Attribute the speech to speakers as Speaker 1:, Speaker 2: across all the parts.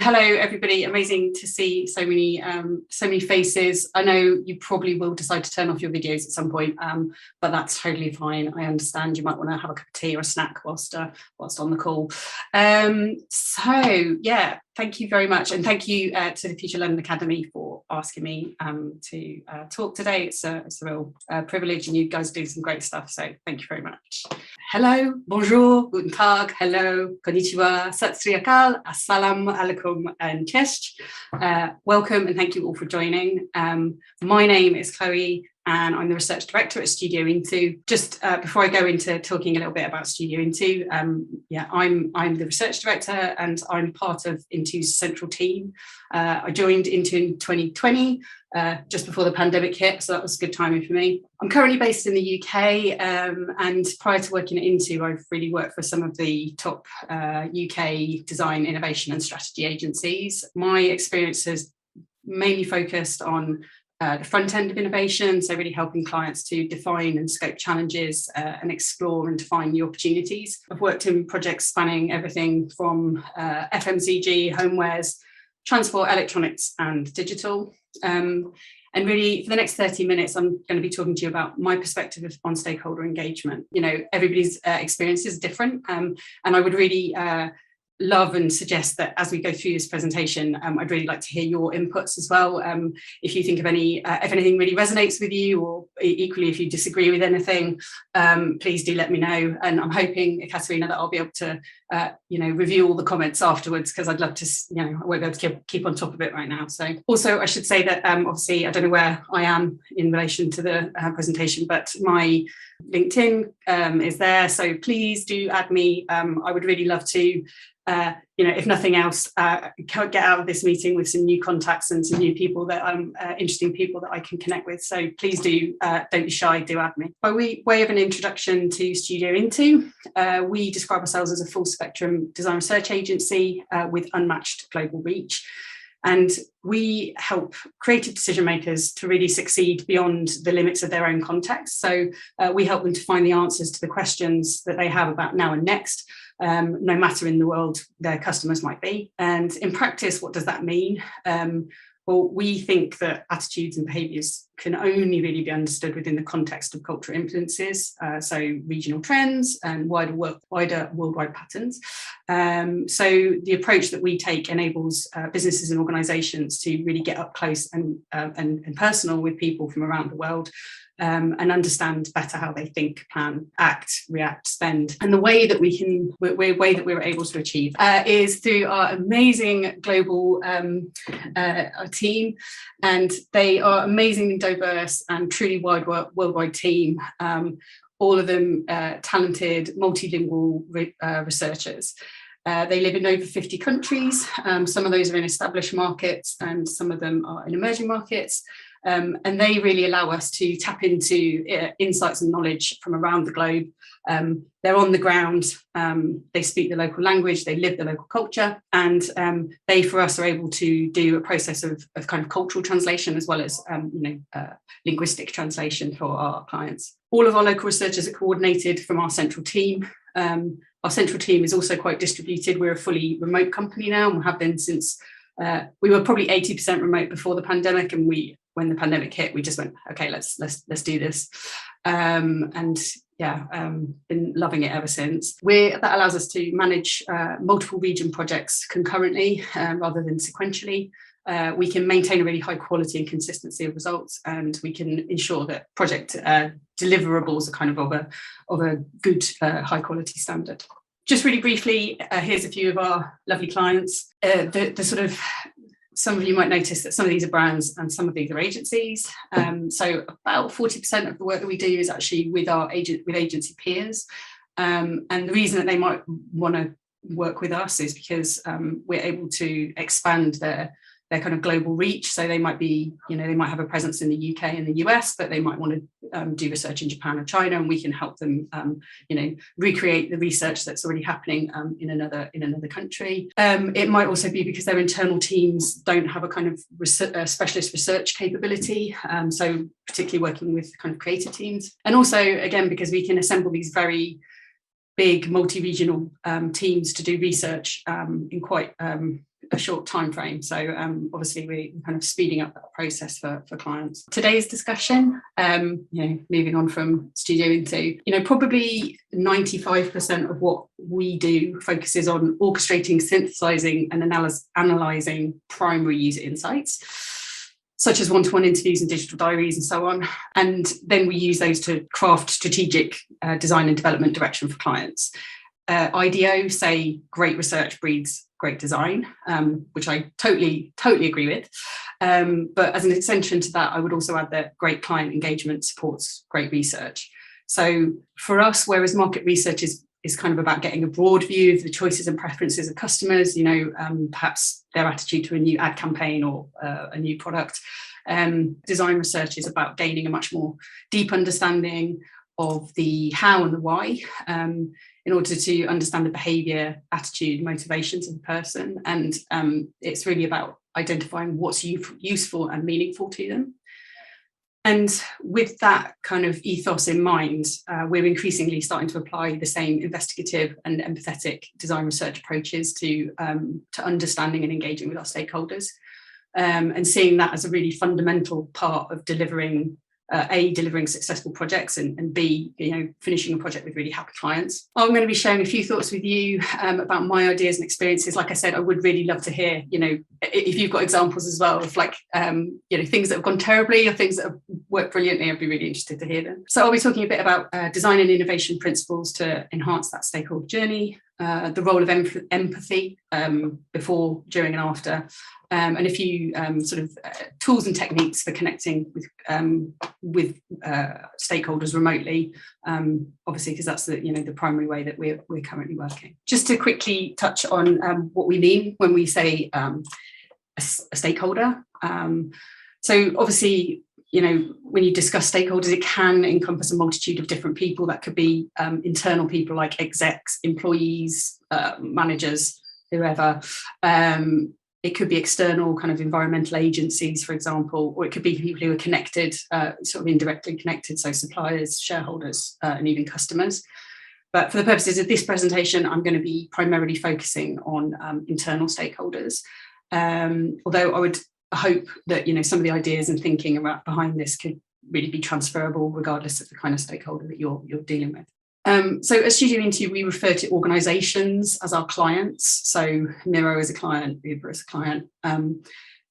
Speaker 1: hello everybody, amazing to see so many faces. I know you probably will decide to turn off your videos at some point, but that's totally fine. I understand you might want to have a cup of tea or a snack whilst on the call. So yeah, thank you very much, and thank you to the Future London Academy for asking me to talk today. It's a real privilege, and you guys do some great stuff, so thank you very much. Hello, bonjour, guten tag, hello, konnichiwa, sat sri akal, assalamu alaikum, and cześć. Welcome, and thank you all for joining. My name is Chloe, and I'm the Research Director at Studio Into. Just before I go into talking a little bit about Studio Into, I'm the Research Director, and I'm part of Into's central team. I joined Into in 2020, just before the pandemic hit, so that was good timing for me. I'm currently based in the UK, and prior to working at Into, I've really worked for some of the top UK design, innovation and strategy agencies. My experience has mainly focused on the front end of innovation, so really helping clients to define and scope challenges and explore and define new opportunities. I've worked in projects spanning everything from FMCG, homewares, transport, electronics and digital. And really, for the next 30 minutes, I'm going to be talking to you about my perspective on stakeholder engagement. You know, everybody's experience is different, and I would really love and suggest that as we go through this presentation, I'd really like to hear your inputs as well. If you think of any, if anything really resonates with you, or equally if you disagree with anything, please do let me know. And I'm hoping, Katerina, that I'll be able to, review all the comments afterwards, because I'd love to, I won't be able to keep on top of it right now. So also, I should say that obviously, I don't know where I am in relation to the presentation, but my LinkedIn is there. So please do add me. I would really love to, if nothing else, get out of this meeting with some new contacts and some new people that interesting people that I can connect with. So please do, don't be shy, do add me. By way of an introduction to Studio Into, we describe ourselves as a full spectrum design research agency with unmatched global reach. And we help creative decision makers to really succeed beyond the limits of their own context. So we help them to find the answers to the questions that they have about now and next, no matter in the world their customers might be. And in practice, what does that mean? Well, we think that attitudes and behaviours can only really be understood within the context of cultural influences, so regional trends and wider worldwide patterns. So the approach that we take enables businesses and organisations to really get up close and personal with people from around the world, and understand better how they think, plan, act, react, spend. And the way that we're able to achieve is through our amazing global team, and they are amazingly diverse and truly worldwide team. All of them talented, multilingual researchers. They live in over 50 countries. Some of those are in established markets, and some of them are in emerging markets. And they really allow us to tap into insights and knowledge from around the globe. They're on the ground, they speak the local language, they live the local culture, and they, for us, are able to do a process of kind of cultural translation as well as linguistic translation for our clients. All of our local researchers are coordinated from our central team. Our central team is also quite distributed. We're a fully remote company now, and we have been since we were probably 80% remote before the pandemic, and when the pandemic hit, we just went, okay, let's do this, and been loving it ever since. That allows us to manage multiple region projects concurrently rather than sequentially. We can maintain a really high quality and consistency of results, and we can ensure that project deliverables are kind of a good high quality standard. Just really briefly, here's a few of our lovely clients. Some of you might notice that some of these are brands and some of these are agencies. So about 40% of the work that we do is actually with agency peers. And the reason that they might want to work with us is because we're able to expand their kind of global reach. So they might be, they might have a presence in the UK and the US, but they might want to do research in Japan or China, and we can help them, recreate the research that's already happening in another country. It might also be because their internal teams don't have a kind of specialist research capability. So particularly working with kind of creative teams, and also again because we can assemble these very big multi-regional teams to do research in quite a short time frame. So obviously we're kind of speeding up that process for clients. Today's discussion, moving on from studio into, probably 95% of what we do focuses on orchestrating, synthesizing and analyzing primary user insights, such as one-to-one interviews and digital diaries and so on. And then we use those to craft strategic design and development direction for clients. IDEO say great research breeds great design, which I totally agree with. But as an extension to that, I would also add that great client engagement supports great research. So for us, whereas market research is kind of about getting a broad view of the choices and preferences of customers, perhaps their attitude to a new ad campaign or a new product. Design research is about gaining a much more deep understanding of the how and the why, in order to understand the behaviour, attitude, motivations of the person. And it's really about identifying what's useful and meaningful to them. And with that kind of ethos in mind, we're increasingly starting to apply the same investigative and empathetic design research approaches to understanding and engaging with our stakeholders, and seeing that as a really fundamental part of delivering successful projects and B, finishing a project with really happy clients. I'm going to be sharing a few thoughts with you about my ideas and experiences. Like I said, I would really love to hear, if you've got examples as well of things that have gone terribly or things that have worked brilliantly. I'd be really interested to hear them. So I'll be talking a bit about design and innovation principles to enhance that stakeholder journey, the role of empathy before, during and after, and a few tools and techniques for connecting with stakeholders remotely, obviously because that's the primary way that we're currently working. Just to quickly touch on what we mean when we say a stakeholder. So obviously, when you discuss stakeholders, it can encompass a multitude of different people. That could be internal people like execs, employees, managers, whoever. It could be external kind of environmental agencies, for example, or it could be people who are connected, sort of indirectly connected, so suppliers, shareholders, and even customers. But for the purposes of this presentation, I'm going to be primarily focusing on internal stakeholders. Although I would hope that some of the ideas and thinking behind this could really be transferable regardless of the kind of stakeholder that you're dealing with. So at Studio Into, we refer to organisations as our clients. So Miro is a client, Uber is a client.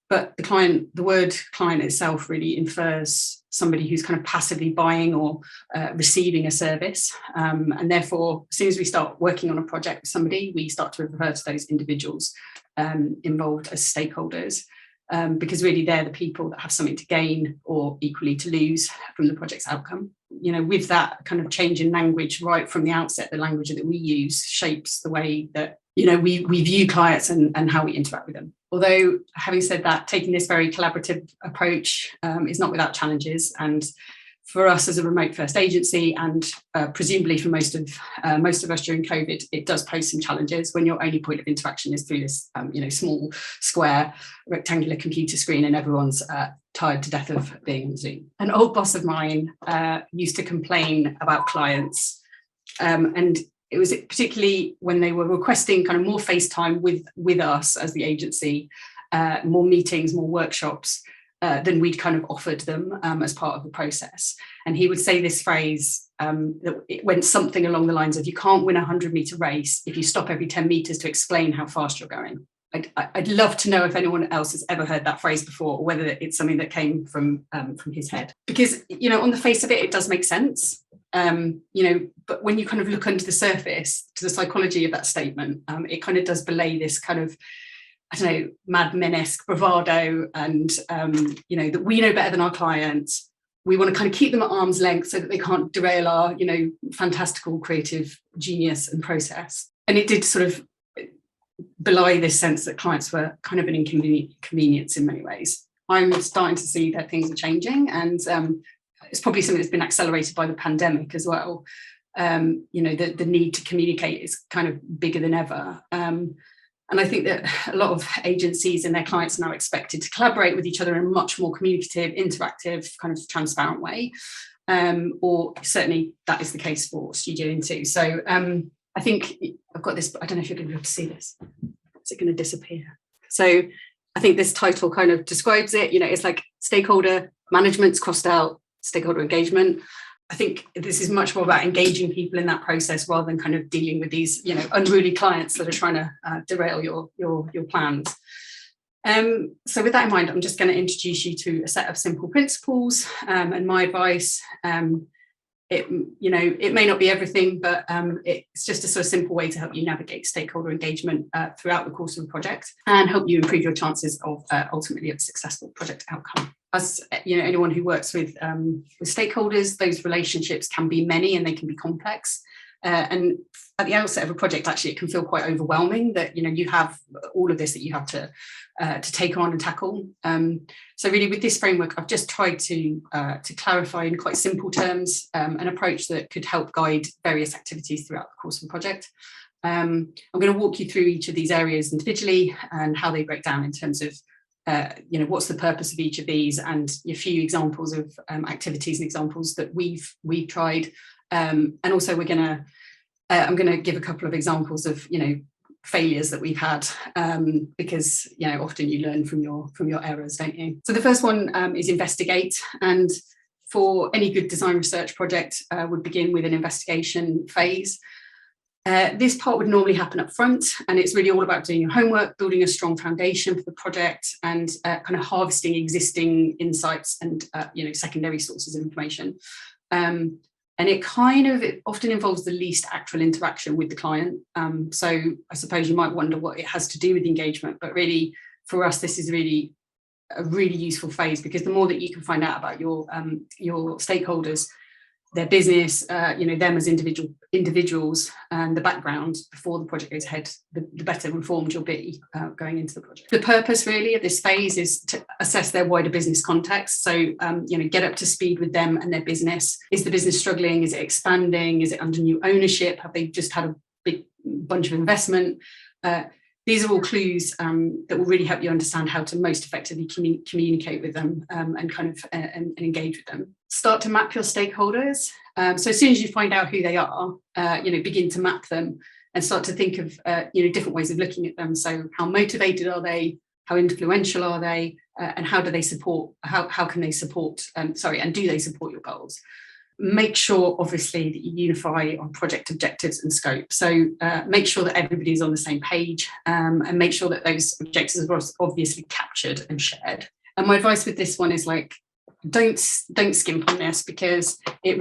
Speaker 1: But the word client itself really infers somebody who's kind of passively buying or receiving a service. And therefore, as soon as we start working on a project with somebody, we start to refer to those individuals involved as stakeholders. Because really they're the people that have something to gain or equally to lose from the project's outcome. With that kind of change in language right from the outset, the language that we use shapes the way that we view clients and how we interact with them. Although, having said that, taking this very collaborative approach is not without challenges. And for us as a remote first agency, and presumably for most of us during COVID, it does pose some challenges when your only point of interaction is through this small square rectangular computer screen, and everyone's tired to death of being on Zoom. An old boss of mine used to complain about clients, and it was particularly when they were requesting kind of more FaceTime with us as the agency, more meetings, more workshops, than we'd kind of offered them as part of the process. And he would say this phrase that it went something along the lines of, you can't win a 100-metre race if you stop every 10 metres to explain how fast you're going. I'd love to know if anyone else has ever heard that phrase before, or whether it's something that came from his head. Because, on the face of it, it does make sense. But when you kind of look under the surface to the psychology of that statement, it kind of does belay this kind of, Mad Men-esque bravado, and that we know better than our clients. We want to kind of keep them at arm's length so that they can't derail our, fantastical creative genius and process. And it did sort of belie this sense that clients were kind of an inconvenience in many ways. I'm starting to see that things are changing, and it's probably something that's been accelerated by the pandemic as well. The need to communicate is kind of bigger than ever. And I think that a lot of agencies and their clients are now expected to collaborate with each other in a much more communicative, interactive, kind of transparent way. or certainly that is the case for Studio Into. So I think I've got this, but I don't know if you're going to be able to see this. Is it going to disappear? So I think this title kind of describes it. It's like stakeholder management's crossed out, stakeholder engagement. I think this is much more about engaging people in that process rather than kind of dealing with these, unruly clients that are trying to derail your plans. So with that in mind, I'm just going to introduce you to a set of simple principles and my advice. It may not be everything, but it's just a sort of simple way to help you navigate stakeholder engagement throughout the course of the project and help you improve your chances of ultimately a successful project outcome. As anyone who works with stakeholders, those relationships can be many and they can be complex. And at the outset of a project, actually, it can feel quite overwhelming that you have all of this that you have to take on and tackle. So really, with this framework, I've just tried to clarify in quite simple terms an approach that could help guide various activities throughout the course of the project. I'm going to walk you through each of these areas individually and how they break down in terms of what's the purpose of each of these, and a few examples of activities and examples that we've tried. And also I'm going to give a couple of examples of failures that we've had, because often you learn from your errors, don't you? So the first one is investigate, and for any good design research project would begin with an investigation phase. This part would normally happen up front, and it's really all about doing your homework, building a strong foundation for the project, and kind of harvesting existing insights and secondary sources of information. And it often involves the least actual interaction with the client. So I suppose you might wonder what it has to do with engagement, but really for us, this is really a really useful phase, because the more that you can find out about your stakeholders, their business, them as individuals and the background before the project goes ahead, the better informed you'll be going into the project. The purpose really of this phase is to assess their wider business context. So, get up to speed with them and their business. Is the business struggling? Is it expanding? Is it under new ownership? Have they just had a big bunch of investment? These are all clues that will really help you understand how to most effectively communicate with them and engage with them. Start to map your stakeholders. So as soon as you find out who they are, begin to map them and start to think of different ways of looking at them. So how motivated are they? How influential are they? And how do they support? How can they support? And do they support your goals? Make sure, obviously, that you unify on project objectives and scope. So make sure that everybody's on the same page, and make sure that those objectives are obviously captured and shared. And my advice with this one is don't skimp on this, because it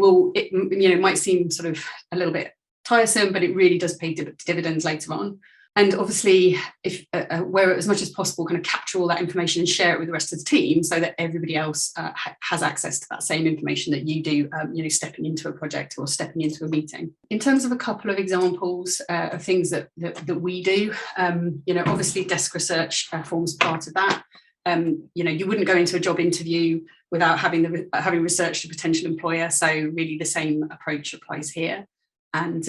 Speaker 1: might seem sort of a little bit tiresome, but it really does pay dividends later on. And obviously, if where as much as possible, kind of capture all that information and share it with the rest of the team, so that everybody else has access to that same information that you do, stepping into a project or stepping into a meeting. In terms of a couple of examples of things that we do, obviously desk research forms part of that. You wouldn't go into a job interview without having researched a potential employer. So really the same approach applies here. And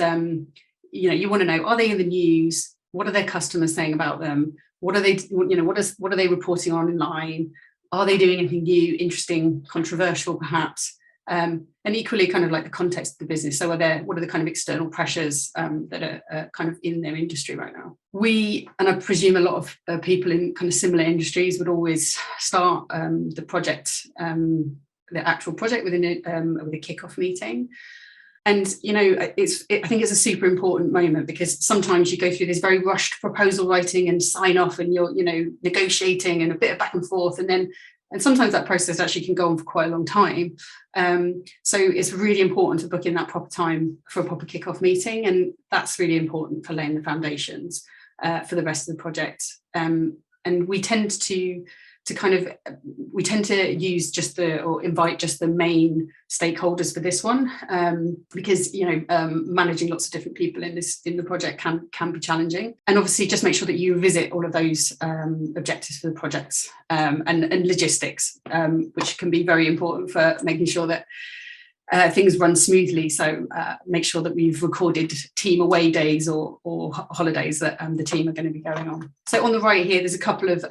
Speaker 1: you want to know, are they in the news? What are their customers saying about them? What are they, what are they reporting online? Are they doing anything new, interesting, controversial, perhaps? And equally, kind of like the context of the business. So what are the kind of external pressures that are kind of in their industry right now? And I presume a lot of people in kind of similar industries would always start the project, the actual project with a kickoff meeting. And, I think it's a super important moment, because sometimes you go through this very rushed proposal writing and sign off, and you're, negotiating and a bit of back and forth. And sometimes that process actually can go on for quite a long time. So it's really important to book in that proper time for a proper kickoff meeting. And that's really important for laying the foundations for the rest of the project. And we tend to use invite just the main stakeholders for this one, because managing lots of different people in the project can be challenging. And obviously just make sure that you revisit all of those objectives for the projects, and logistics, which can be very important for making sure that things run smoothly. So make sure that we've recorded team away days or holidays that the team are going to be going on. So on the right here, there's a couple of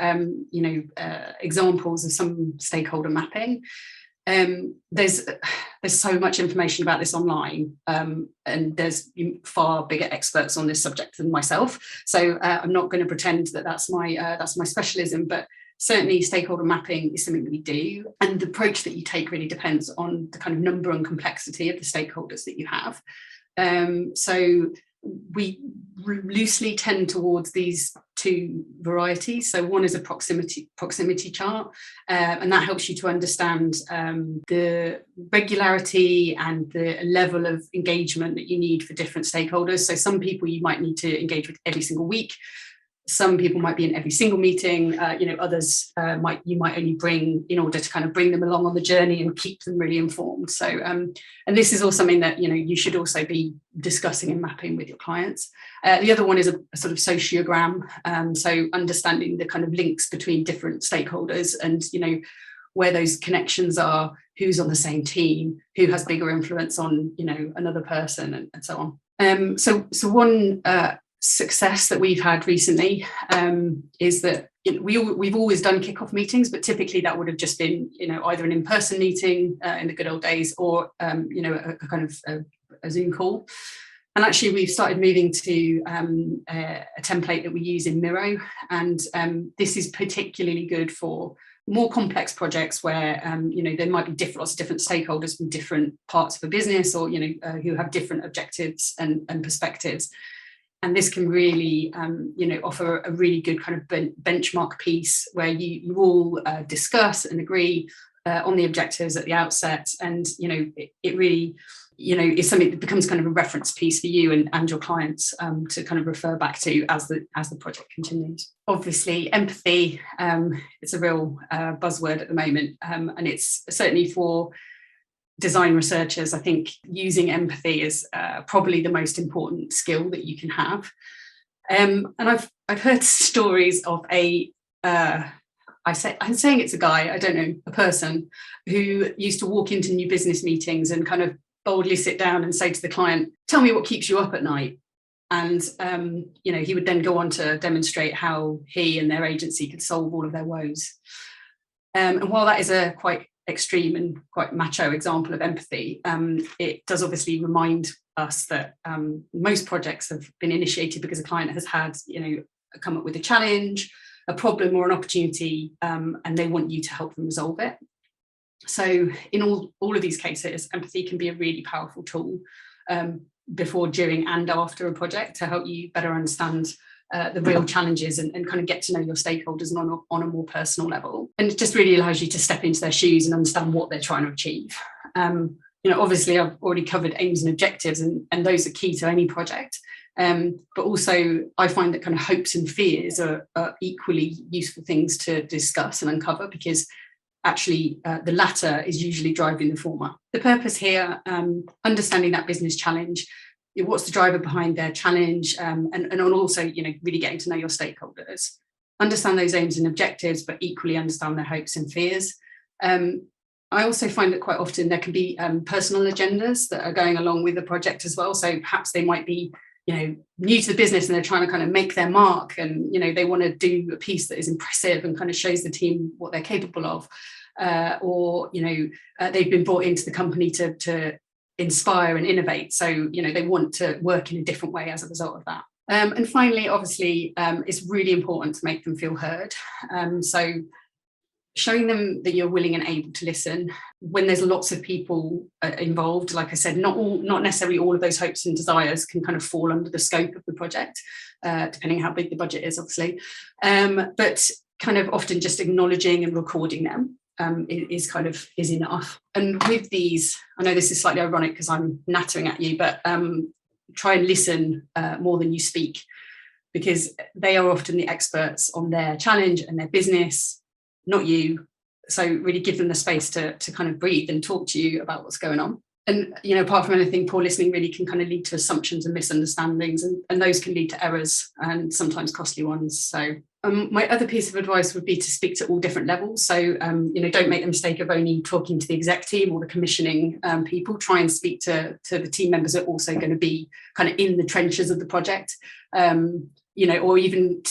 Speaker 1: examples of some stakeholder mapping. There's so much information about this online, and there's far bigger experts on this subject than myself. So I'm not going to pretend that that's my specialism, but certainly stakeholder mapping is something that we do. And the approach that you take really depends on the kind of number and complexity of the stakeholders that you have. So we loosely tend towards these two varieties. So one is a proximity chart, and that helps you to understand the regularity and the level of engagement that you need for different stakeholders. So some people you might need to engage with every single week. Some people might be in every single meeting, others you might only bring in order to kind of bring them along on the journey and keep them really informed. So, and this is all something that, you should also be discussing and mapping with your clients. The other one is a sort of sociogram. So understanding the kind of links between different stakeholders and, where those connections are, who's on the same team, who has bigger influence on, another person and so on. So one, success that we've had recently is that we've always done kickoff meetings, but typically that would have just been either an in-person meeting in the good old days or a kind of a Zoom call. And actually we've started moving to a template that we use in Miro, and this is particularly good for more complex projects where there might be lots of different stakeholders from different parts of a business, or who have different objectives and perspectives. And this can really, offer a really good kind of benchmark piece where you all discuss and agree on the objectives at the outset. And, it really, is something that becomes kind of a reference piece for you and your clients to kind of refer back to as the project continues. Obviously, empathy, it's a real buzzword at the moment. And it's certainly for design researchers, I think using empathy is probably the most important skill that you can have. And I've heard stories of I'm saying it's a guy, I don't know, a person who used to walk into new business meetings and kind of boldly sit down and say to the client, "Tell me what keeps you up at night." And he would then go on to demonstrate how he and their agency could solve all of their woes. And while that is a quite extreme and quite macho example of empathy, it does obviously remind us that most projects have been initiated because a client has had come up with a challenge, a problem or an opportunity, and they want you to help them resolve it. So in all of these cases, empathy can be a really powerful tool before, during and after a project to help you better understand the real challenges and kind of get to know your stakeholders on a more personal level. And it just really allows you to step into their shoes and understand what they're trying to achieve. Obviously I've already covered aims and objectives, and those are key to any project. But also I find that kind of hopes and fears are equally useful things to discuss and uncover, because actually the latter is usually driving the former. The purpose here, understanding that business challenge, what's the driver behind their challenge, and also really getting to know your stakeholders, understand those aims and objectives, but equally understand their hopes and fears. I also find that quite often there can be personal agendas that are going along with the project as well. So perhaps they might be new to the business and they're trying to kind of make their mark, and they want to do a piece that is impressive and kind of shows the team what they're capable of, or they've been brought into the company to inspire and innovate. So, they want to work in a different way as a result of that. And finally, obviously, it's really important to make them feel heard. So showing them that you're willing and able to listen when there's lots of people involved. Like I said, not necessarily all of those hopes and desires can kind of fall under the scope of the project, depending how big the budget is, obviously. But kind of often just acknowledging and recording them is enough. And with these, I know this is slightly ironic because I'm nattering at you, but try and listen more than you speak, because they are often the experts on their challenge and their business, not you. So really give them the space to kind of breathe and talk to you about what's going on. And, apart from anything, poor listening really can kind of lead to assumptions and misunderstandings, and those can lead to errors and sometimes costly ones. So my other piece of advice would be to speak to all different levels. So, don't make the mistake of only talking to the exec team or the commissioning people. Try and speak to the team members that are also going to be kind of in the trenches of the project, or even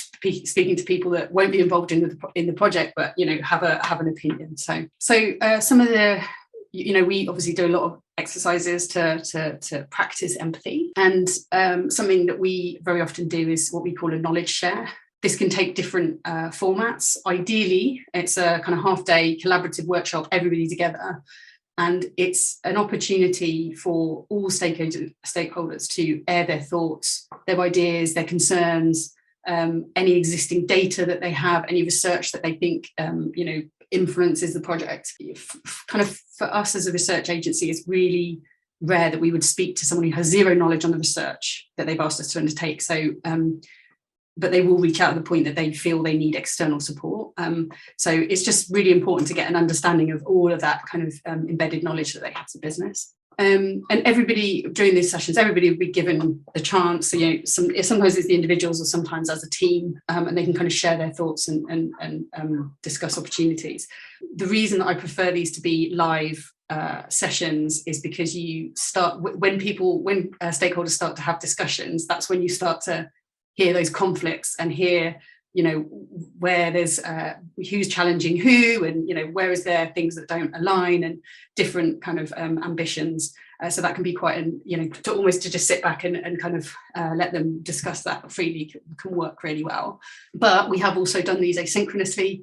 Speaker 1: speaking to people that won't be involved in the project, but, have an opinion. So some of the we obviously do a lot of exercises to practice empathy. And something that we very often do is what we call a knowledge share. This can take different formats. Ideally, it's a kind of half-day collaborative workshop, everybody together. And it's an opportunity for all stakeholders to air their thoughts, their ideas, their concerns, any existing data that they have, any research that they think, influences the project. Kind of for us as a research agency, it's really rare that we would speak to someone who has zero knowledge on the research that they've asked us to undertake. So, but they will reach out at the point that they feel they need external support. So it's just really important to get an understanding of all of that kind of embedded knowledge that they have as a business. And everybody during these sessions, everybody will be given the chance. So, sometimes it's the individuals or sometimes as a team, and they can kind of share their thoughts and discuss opportunities. The reason that I prefer these to be live sessions is because you start when stakeholders start to have discussions. That's when you start to hear those conflicts and hear, where there's who's challenging who, and where is there things that don't align and different kind of ambitions. So that can be quite, to just sit back and kind of let them discuss that freely can work really well. But we have also done these asynchronously.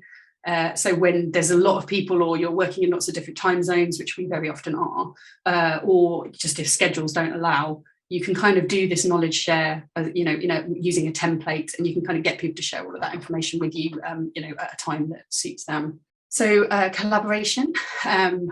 Speaker 1: So when there's a lot of people, or you're working in lots of different time zones, which we very often are, or just if schedules don't allow, you can kind of do this knowledge share, using a template, and you can kind of get people to share all of that information with you, at a time that suits them. So collaboration, as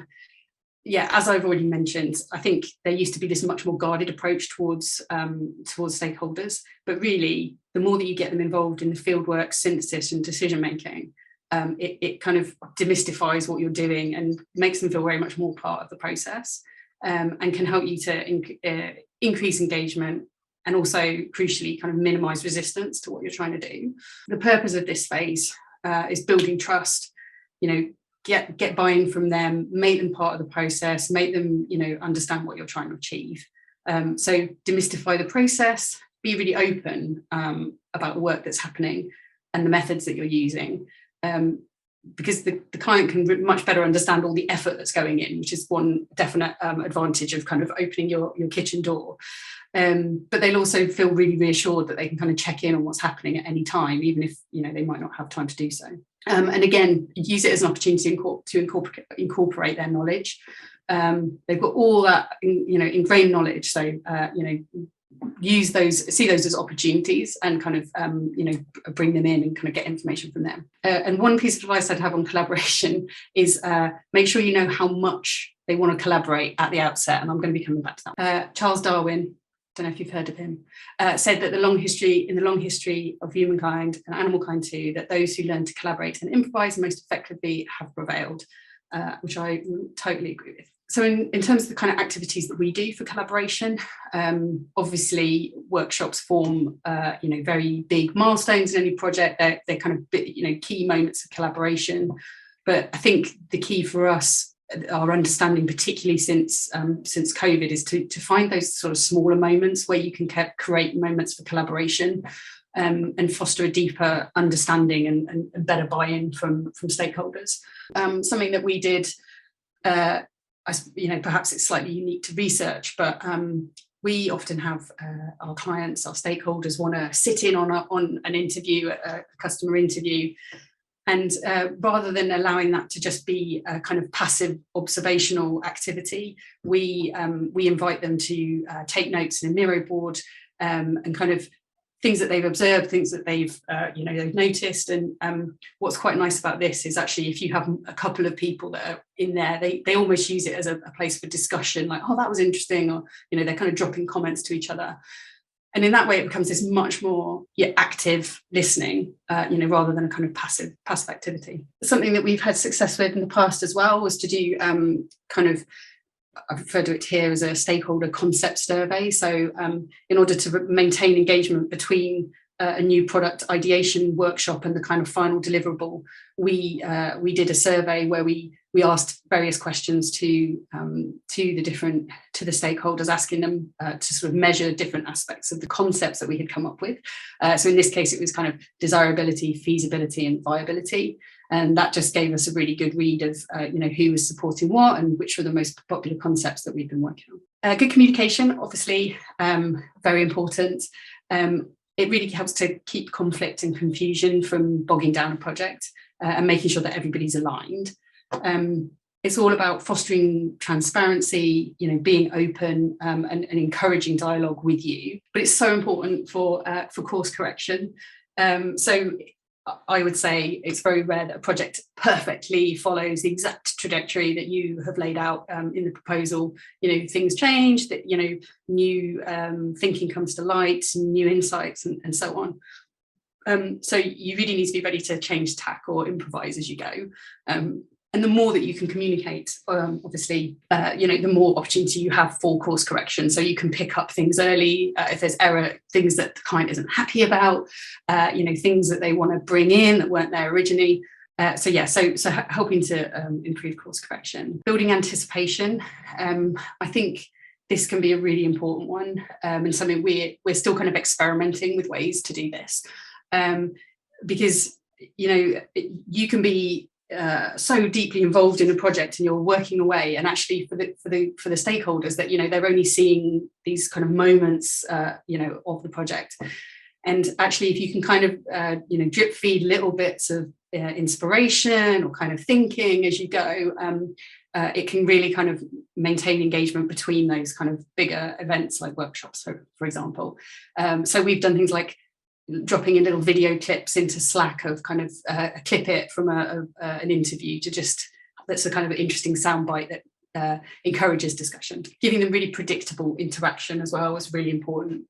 Speaker 1: I've already mentioned, I think there used to be this much more guarded approach towards stakeholders, but really, the more that you get them involved in the fieldwork, synthesis, and decision making, it kind of demystifies what you're doing and makes them feel very much more part of the process, and can help you to increase engagement and also, crucially, kind of minimise resistance to what you're trying to do. The purpose of this phase is building trust, get buy-in from them, make them part of the process, make them, understand what you're trying to achieve. So demystify the process, be really open about the work that's happening and the methods that you're using. Because the client can much better understand all the effort that's going in, which is one definite advantage of kind of opening your kitchen door. But they'll also feel really reassured that they can kind of check in on what's happening at any time, even if they might not have time to do so. And again, use it as an opportunity to incorporate their knowledge. They've got all that ingrained knowledge, so see those as opportunities and kind of bring them in and kind of get information from them. And one piece of advice I'd have on collaboration is make sure you know how much they want to collaborate at the outset, and I'm going to be coming back to that. Charles Darwin, don't know if you've heard of him, said that in the long history of humankind and animal kind too, that those who learn to collaborate and improvise most effectively have prevailed, which I totally agree with. So in terms of the kind of activities that we do for collaboration, obviously workshops form, very big milestones in any project. They're kind of, key moments of collaboration. But I think the key for us, our understanding, particularly since COVID, is to find those sort of smaller moments where you can create moments for collaboration, and foster a deeper understanding and better buy-in from stakeholders. Something that we did, perhaps it's slightly unique to research, but we often have our clients, our stakeholders, want to sit in on an interview, a customer interview, and rather than allowing that to just be a kind of passive observational activity, we invite them to take notes in a Miro board, and kind of things that they've observed, things that they've noticed. And what's quite nice about this is actually, if you have a couple of people that are in there, they almost use it as a place for discussion, like, oh, that was interesting, or they're kind of dropping comments to each other. And in that way, it becomes this much more active listening, rather than a kind of passive activity. Something that we've had success with in the past as well was to do I've referred to it here as a stakeholder concept survey. So in order to maintain engagement between a new product ideation workshop and the kind of final deliverable, we did a survey where we asked various questions to the stakeholders, asking them to sort of measure different aspects of the concepts that we had come up with. So in this case, it was kind of desirability, feasibility, and viability. And that just gave us a really good read of who was supporting what and which were the most popular concepts that we've been working on. Good communication, obviously, very important. It really helps to keep conflict and confusion from bogging down a project and making sure that everybody's aligned. It's all about fostering transparency, being open and encouraging dialogue with you. But it's so important for course correction. So I would say it's very rare that a project perfectly follows the exact trajectory that you have laid out in the proposal. Things change, that new thinking comes to light, new insights, and so on. So you really need to be ready to change tack or improvise as you go. And the more that you can communicate, obviously, the more opportunity you have for course correction. So you can pick up things early if there's error, things that the client isn't happy about, things that they want to bring in that weren't there originally. So helping to improve course correction. Building anticipation. I think this can be a really important one, and something we're still kind of experimenting with ways to do this, because you can be so deeply involved in a project and you're working away, and actually for the stakeholders that they're only seeing these kind of moments of the project. And actually, if you can kind of drip feed little bits of inspiration or kind of thinking as you go, it can really kind of maintain engagement between those kind of bigger events like workshops, for example. So we've done things like dropping in little video clips into Slack of kind of a clip it from an interview that's a kind of interesting soundbite that encourages discussion. Giving them really predictable interaction as well is really important.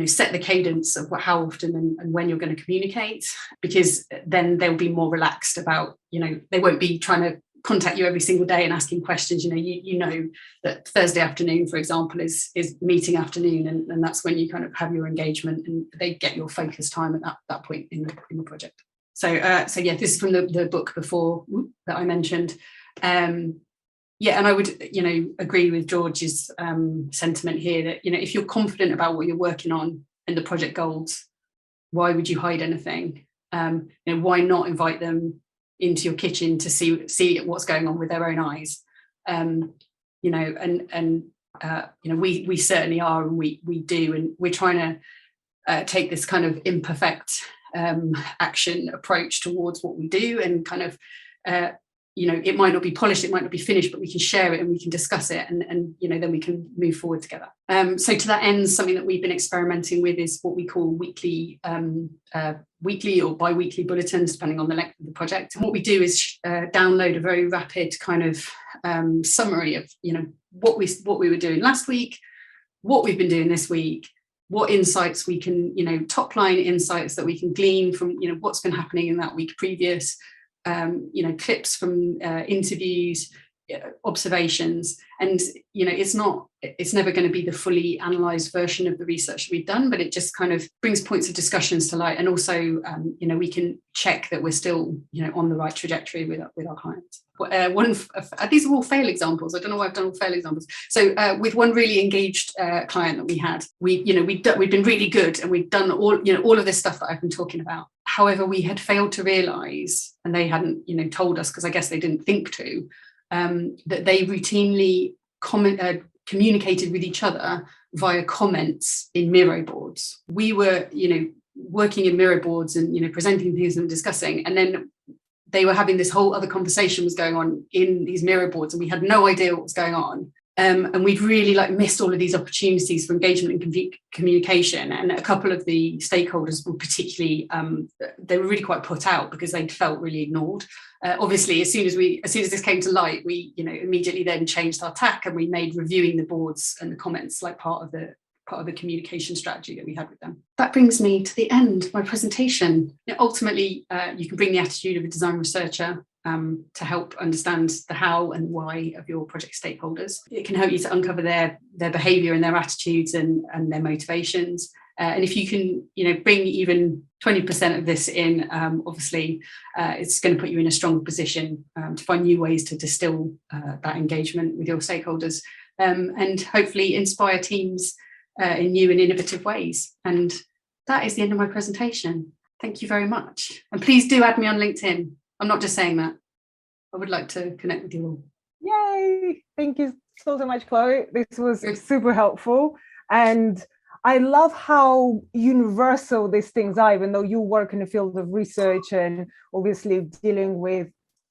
Speaker 1: Set the cadence of how often and when you're going to communicate, because then they'll be more relaxed about, they won't be trying to contact you every single day and asking questions. You know that Thursday afternoon, for example, is meeting afternoon, and that's when you kind of have your engagement and they get your focus time at that point in the project. So this is from the book before that I mentioned. And I would agree with George's sentiment here that if you're confident about what you're working on and the project goals, why would you hide anything? Why not invite them into your kitchen to see what's going on with their own eyes? We certainly are, and we do, and we're trying to take this kind of imperfect action approach towards what we do, and kind of it might not be polished, it might not be finished, but we can share it and we can discuss it, and then we can move forward together. So to that end, something that we've been experimenting with is what we call weekly or bi-weekly bulletins, depending on the length of the project. And what we do is download a very rapid kind of summary of what we were doing last week, what we've been doing this week, what insights we can, top line insights that we can glean from what's been happening in that week previous, clips from interviews, observations. And it's never going to be the fully analysed version of the research that we've done, but it just kind of brings points of discussions to light, and also we can check that we're still on the right trajectory with our clients. These are all fail examples. I don't know why I've done all fail examples. So with one really engaged client that we had, we've been really good, and we've done all of this stuff that I've been talking about. However, we had failed to realise, and they hadn't told us, because I guess they didn't think to, that they routinely communicated with each other via comments in Miro boards. We were working in Miro boards and presenting things and discussing, and then they were having this whole other conversation was going on in these Miro boards, and we had no idea what was going on. And we'd really missed all of these opportunities for engagement and communication. And a couple of the stakeholders were particularly, they were really quite put out because they felt really ignored. Obviously, as soon as this came to light, we immediately then changed our tack, and we made reviewing the boards and the comments part of the communication strategy that we had with them. That brings me to the end of my presentation. Ultimately, you can bring the attitude of a design researcher to help understand the how and why of your project stakeholders. It can help you to uncover their behaviour and their attitudes and their motivations. And if you can, bring even 20% of this in, obviously, it's going to put you in a stronger position to find new ways to distill that engagement with your stakeholders, and hopefully inspire teams in new and innovative ways. And that is the end of my presentation. Thank you very much. And please do add me on LinkedIn. I'm not just saying that. I would like to connect with you all.
Speaker 2: Yay! Thank you so much, Chloe. This was super helpful. And I love how universal these things are, even though you work in the field of research and obviously dealing with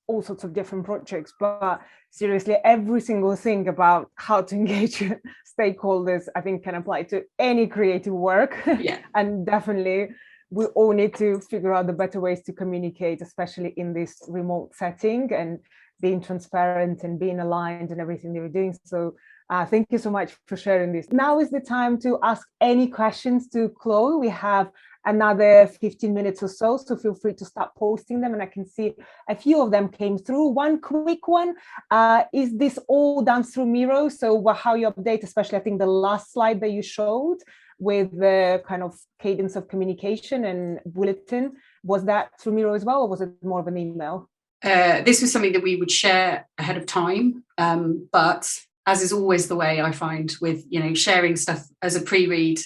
Speaker 2: all sorts of different projects. But seriously, every single thing about how to engage stakeholders, I think, can apply to any creative work.
Speaker 1: Yeah.
Speaker 2: And definitely, we all need to figure out the better ways to communicate, especially in this remote setting, and being transparent and being aligned and everything they were doing. So thank you so much for sharing this. Now is the time to ask any questions to Chloe. We have another 15 minutes or so feel free to start posting them, and I can see a few of them came through. One quick one, is this all done through Miro? So how you update, especially I think the last slide that you showed with the kind of cadence of communication and bulletin, was that through Miro as well, or was it more of an email?
Speaker 1: This was something that we would share ahead of time, but as is always the way I find with sharing stuff as a pre-read,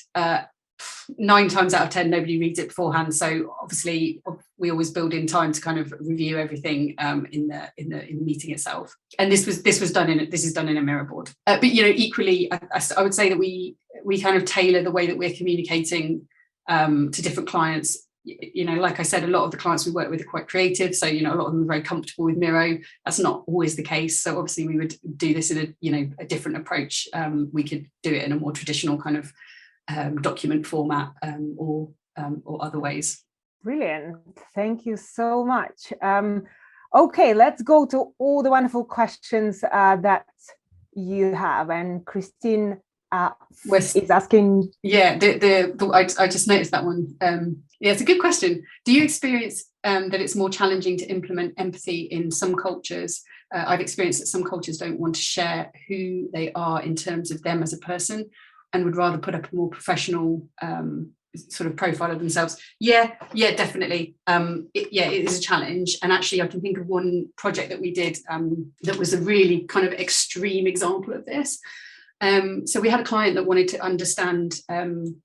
Speaker 1: 9 times out of 10 nobody reads it beforehand. So obviously we always build in time to kind of review everything in the meeting itself. And this is done in a Miro board. But equally, I would say that we kind of tailor the way that we're communicating to different clients. Like I said, a lot of the clients we work with are quite creative, so a lot of them are very comfortable with Miro. That's not always the case, so obviously we would do this in a different approach. We could do it in a more traditional kind of document format, or other ways.
Speaker 2: Brilliant, thank you so much. Okay, let's go to all the wonderful questions that you have, and Christine is asking.
Speaker 1: Yeah, I just noticed that one. Yeah, it's a good question. Do you experience that it's more challenging to implement empathy in some cultures? I've experienced that some cultures don't want to share who they are in terms of them as a person, and would rather put up a more professional sort of profile of themselves. Yeah, definitely. It is a challenge. And actually, I can think of one project that we did that was a really kind of extreme example of this. So we had a client that wanted to understand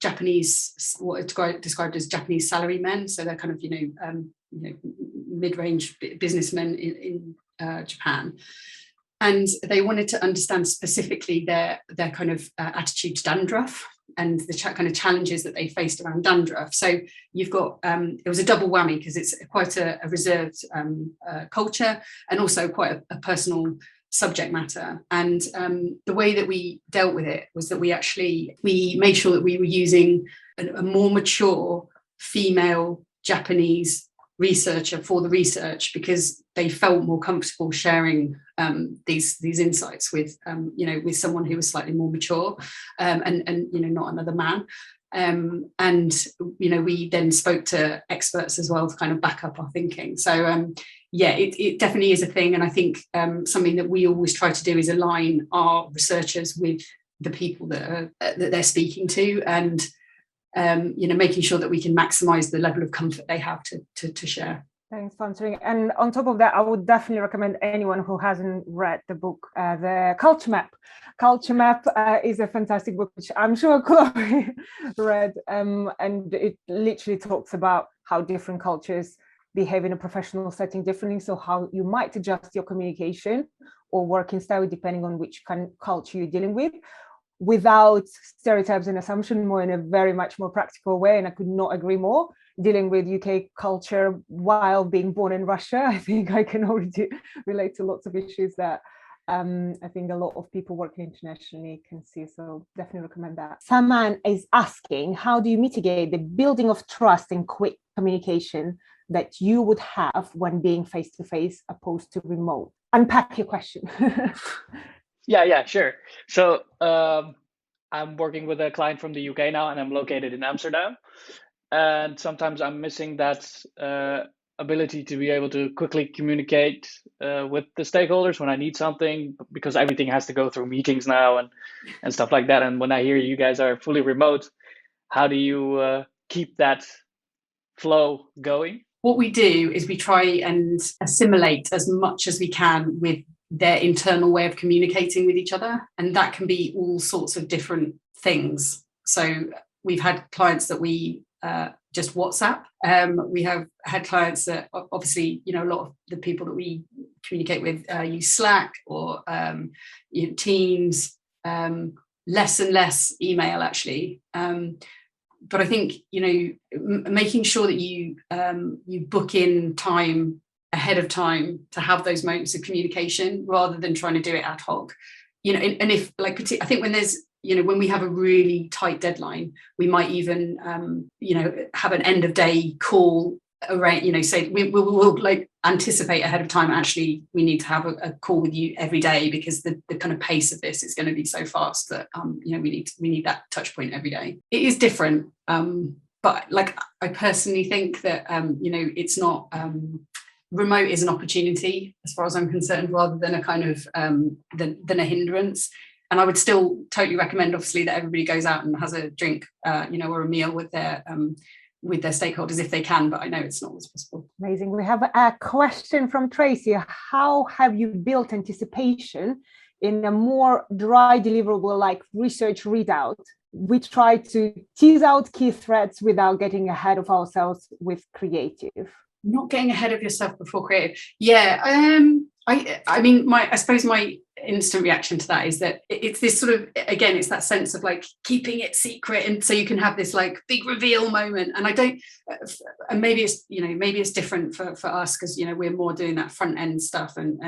Speaker 1: Japanese, what is described as Japanese salary men. So they're kind of, mid-range businessmen in Japan. And they wanted to understand specifically their kind of attitude to dandruff and the kind of challenges that they faced around dandruff. So you've got, it was a double whammy because it's quite a reserved culture, and also quite a personal subject matter. And the way that we dealt with it was that we made sure that we were using a more mature female Japanese researcher for the research, because they felt more comfortable sharing these insights with with someone who was slightly more mature, and not another man. And we then spoke to experts as well to kind of back up our thinking. So it definitely is a thing, and I think something that we always try to do is align our researchers with the people that they're speaking to, and making sure that we can maximize the level of comfort they have to share.
Speaker 2: Thanks for answering. And on top of that, I would definitely recommend anyone who hasn't read the book, the Culture Map. Culture Map is a fantastic book, which I'm sure Chloe read, and it literally talks about how different cultures behave in a professional setting differently. So how you might adjust your communication or working style depending on which kind of culture you're dealing with, without stereotypes and assumption, more in a very much more practical way. And I could not agree more. Dealing with UK culture while being born in Russia, I think I can already relate to lots of issues that I think a lot of people working internationally can see. So definitely recommend that. Saman is asking, how do you mitigate the building of trust and quick communication that you would have when being face-to-face opposed to remote? Unpack your question.
Speaker 3: Yeah, sure. So I'm working with a client from the UK now, and I'm located in Amsterdam. And sometimes I'm missing that ability to be able to quickly communicate with the stakeholders when I need something, because everything has to go through meetings now and stuff like that. And when I hear you guys are fully remote, how do you keep that flow going?
Speaker 1: What we do is we try and assimilate as much as we can with their internal way of communicating with each other. And that can be all sorts of different things. So we've had clients that we just WhatsApp. We have had clients that obviously, a lot of the people that we communicate with use Slack or Teams, less and less email actually. But I think, making sure that you book in time ahead of time to have those moments of communication rather than trying to do it ad hoc. And if I think when there's, when we have a really tight deadline, we might even, have an end of day call arrange, say we'll like anticipate ahead of time, actually, we need to have a call with you every day because the kind of pace of this is going to be so fast that, we need that touch point every day. It is different. But like, I personally think that, it's not, remote is an opportunity as far as I'm concerned, rather than a kind of than a hindrance. And I would still totally recommend, obviously, that everybody goes out and has a drink, or a meal with their stakeholders if they can. But I know it's not always possible. Amazing.
Speaker 2: We have a question from Tracy. How have you built anticipation in a more dry deliverable like research readout? We try to tease out key threads without getting ahead of ourselves with creative.
Speaker 1: Not getting ahead of yourself before creative. Yeah. I suppose my instant reaction to that is that it's this sort of, again, it's that sense of like keeping it secret, and so you can have this like big reveal moment. And I don't, and maybe it's different for us because we're more doing that front end stuff, and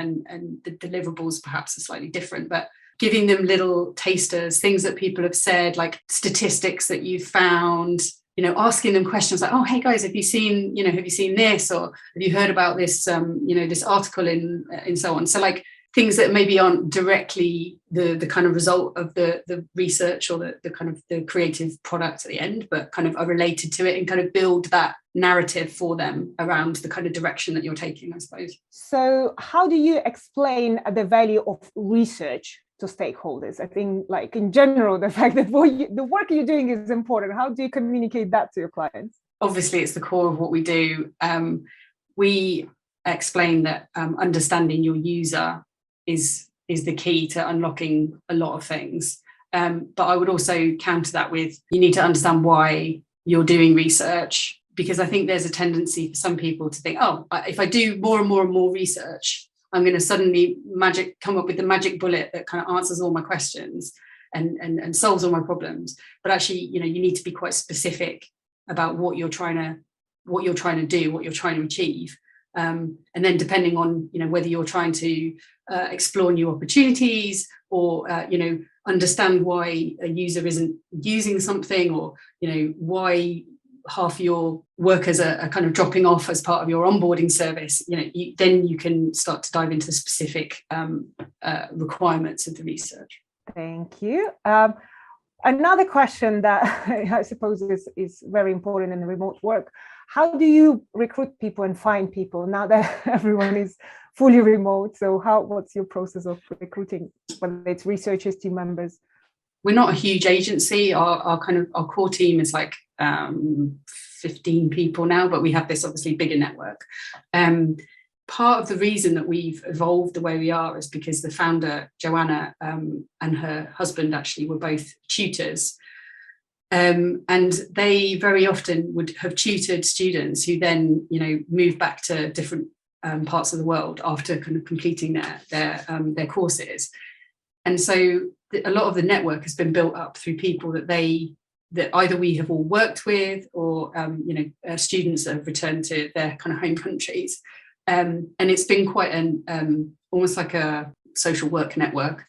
Speaker 1: the deliverables perhaps are slightly different, but giving them little tasters, things that people have said, like statistics that you've found. Asking them questions like, oh, hey guys, have you seen this, or have you heard about this, this article in so on. So like things that maybe aren't directly the kind of result of the research or the kind of the creative product at the end, but kind of are related to it, and kind of build that narrative for them around the kind of direction that you're taking, I suppose.
Speaker 2: So how do you explain the value of research to stakeholders? I think, like in general, the fact that the work you're doing is important. How do you communicate that to your clients?
Speaker 1: Obviously, it's the core of what we do. We explain that understanding your user is the key to unlocking a lot of things. But I would also counter that with, you need to understand why you're doing research, because I think there's a tendency for some people to think, oh, if I do more and more and more research, I'm going to suddenly come up with the magic bullet that kind of answers all my questions and solves all my problems. But actually, you need to be quite specific about what you're trying to do, what you're trying to achieve. And then depending on, whether you're trying to explore new opportunities or, understand why a user isn't using something, or, why half your workers are kind of dropping off as part of your onboarding service, then you can start to dive into the specific requirements of the research.
Speaker 2: Thank you. Another question that I suppose is very important in remote work. How do you recruit people and find people now that everyone is fully remote? So what's your process of recruiting, whether it's researchers, team members?
Speaker 1: We're not a huge agency. Our core team is like 15 people now, but we have this obviously bigger network. Part of the reason that we've evolved the way we are is because the founder, Joanna, and her husband actually were both tutors. And they very often would have tutored students who then, moved back to different parts of the world after kind of completing their courses. And so a lot of the network has been built up through people that either we have all worked with, or students that have returned to their kind of home countries, and it's been quite an almost like a social work network.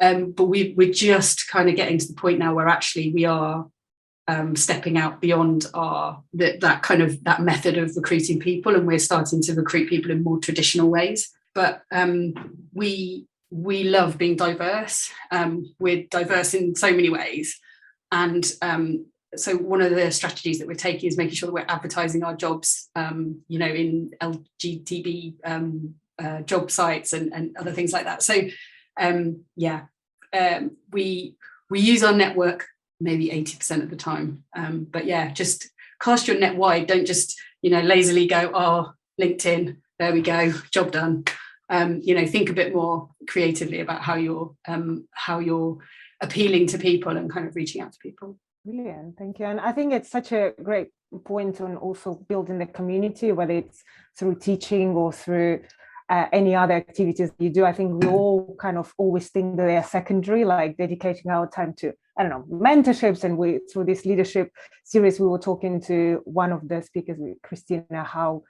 Speaker 1: But we're just kind of getting to the point now where actually we are stepping out beyond that method of recruiting people, and we're starting to recruit people in more traditional ways. But we love being diverse. We're diverse in so many ways. And so one of the strategies that we're taking is making sure that we're advertising our jobs, in LGTB job sites and other things like that. So, we use our network maybe 80% of the time. But yeah, just cast your net wide. Don't just, lazily go, oh, LinkedIn, there we go, job done. Think a bit more creatively about how you're appealing to people and kind of reaching out to people.
Speaker 2: Brilliant, thank you. And I think it's such a great point on also building the community, whether it's through teaching or through any other activities you do. I think we all kind of always think that they are secondary, like dedicating our time to, I don't know, mentorships. And we, through this leadership series, we were talking to one of the speakers, with Christina, how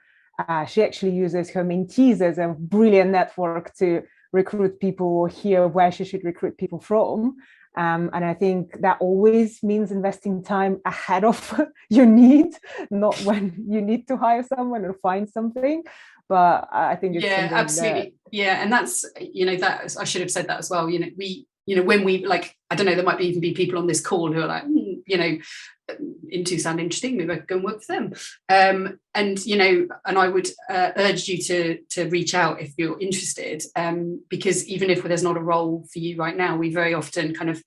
Speaker 2: she actually uses her mentees as a brilliant network to recruit people or hear where she should recruit people from. And I think that always means investing time ahead of your need, not when you need to hire someone or find something. But I think it's
Speaker 1: absolutely. Yeah, and that's, that I should have said that as well. When we, like, I don't know, there might even be people on this call who are like, Into sound interesting, maybe I could go and work for them. And I would urge you to reach out if you're interested, because even if there's not a role for you right now, we very often kind of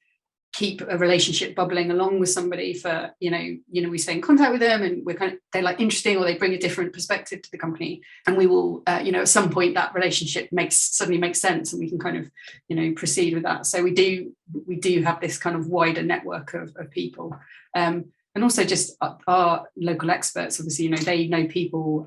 Speaker 1: keep a relationship bubbling along with somebody for, we stay in contact with them, and they're like interesting, or they bring a different perspective to the company, and we will, at some point that relationship suddenly makes sense, and we can kind of, proceed with that. So we do have this kind of wider network of people. And also just our local experts, obviously, they know people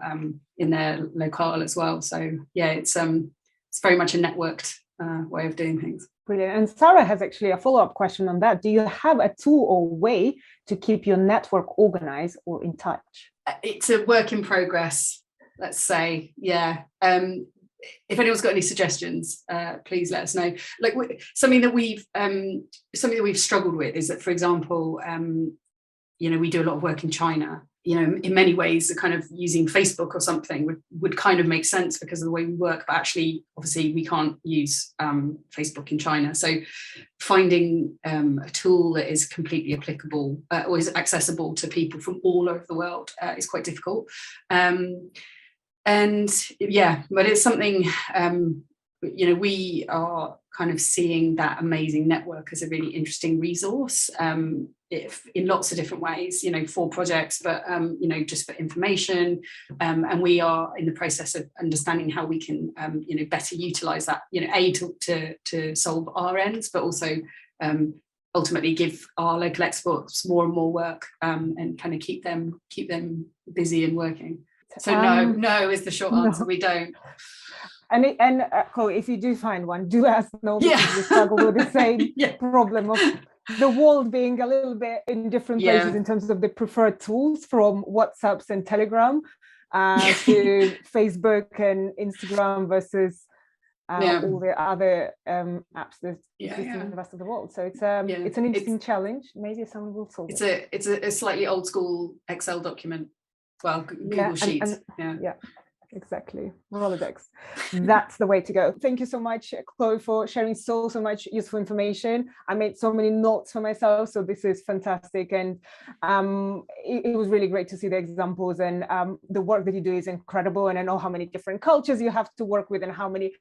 Speaker 1: in their locale as well. So yeah, it's very much a networked way of doing things.
Speaker 2: Brilliant. And Sarah has actually a follow-up question on that. Do you have a tool or way to keep your network organized or in touch?
Speaker 1: It's a work in progress, let's say. Yeah. If anyone's got any suggestions, please let us know. Like something that we've struggled with is that, for example, we do a lot of work in China. In many ways, the kind of using Facebook or something would kind of make sense because of the way we work, but actually, obviously, we can't use Facebook in China. So finding a tool that is completely applicable or is accessible to people from all over the world is quite difficult. And yeah, but it's something, we are kind of seeing that amazing network as a really interesting resource, in lots of different ways, for projects, but just for information, and we are in the process of understanding how we can better utilize that, to solve our ends, but also ultimately give our local experts more and more work, and kind of keep them busy and working. So no is the short answer. We don't.
Speaker 2: And Chloe, if you do find one, do let us know, because we struggle with the same problem of the world being a little bit in different places in terms of the preferred tools, from WhatsApps and Telegram to Facebook and Instagram versus all the other apps that exist in the rest of the world. So it's an interesting challenge. Maybe someone will solve it.
Speaker 1: It's a slightly old school Excel document. Well, Google Sheets.
Speaker 2: Exactly. Rolodex. That's the way to go. Thank you so much, Chloe, for sharing so much useful information. I made so many notes for myself, so this is fantastic. And it was really great to see the examples, and the work that you do is incredible. And I know how many different cultures you have to work with and how many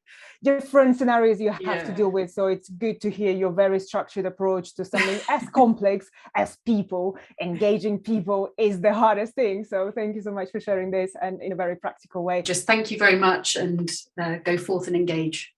Speaker 2: different scenarios you have to deal with. So it's good to hear your very structured approach to something as complex as people. Engaging people is the hardest thing. So thank you so much for sharing this, and in a very practical way.
Speaker 1: Just thank you very much, and go forth and engage.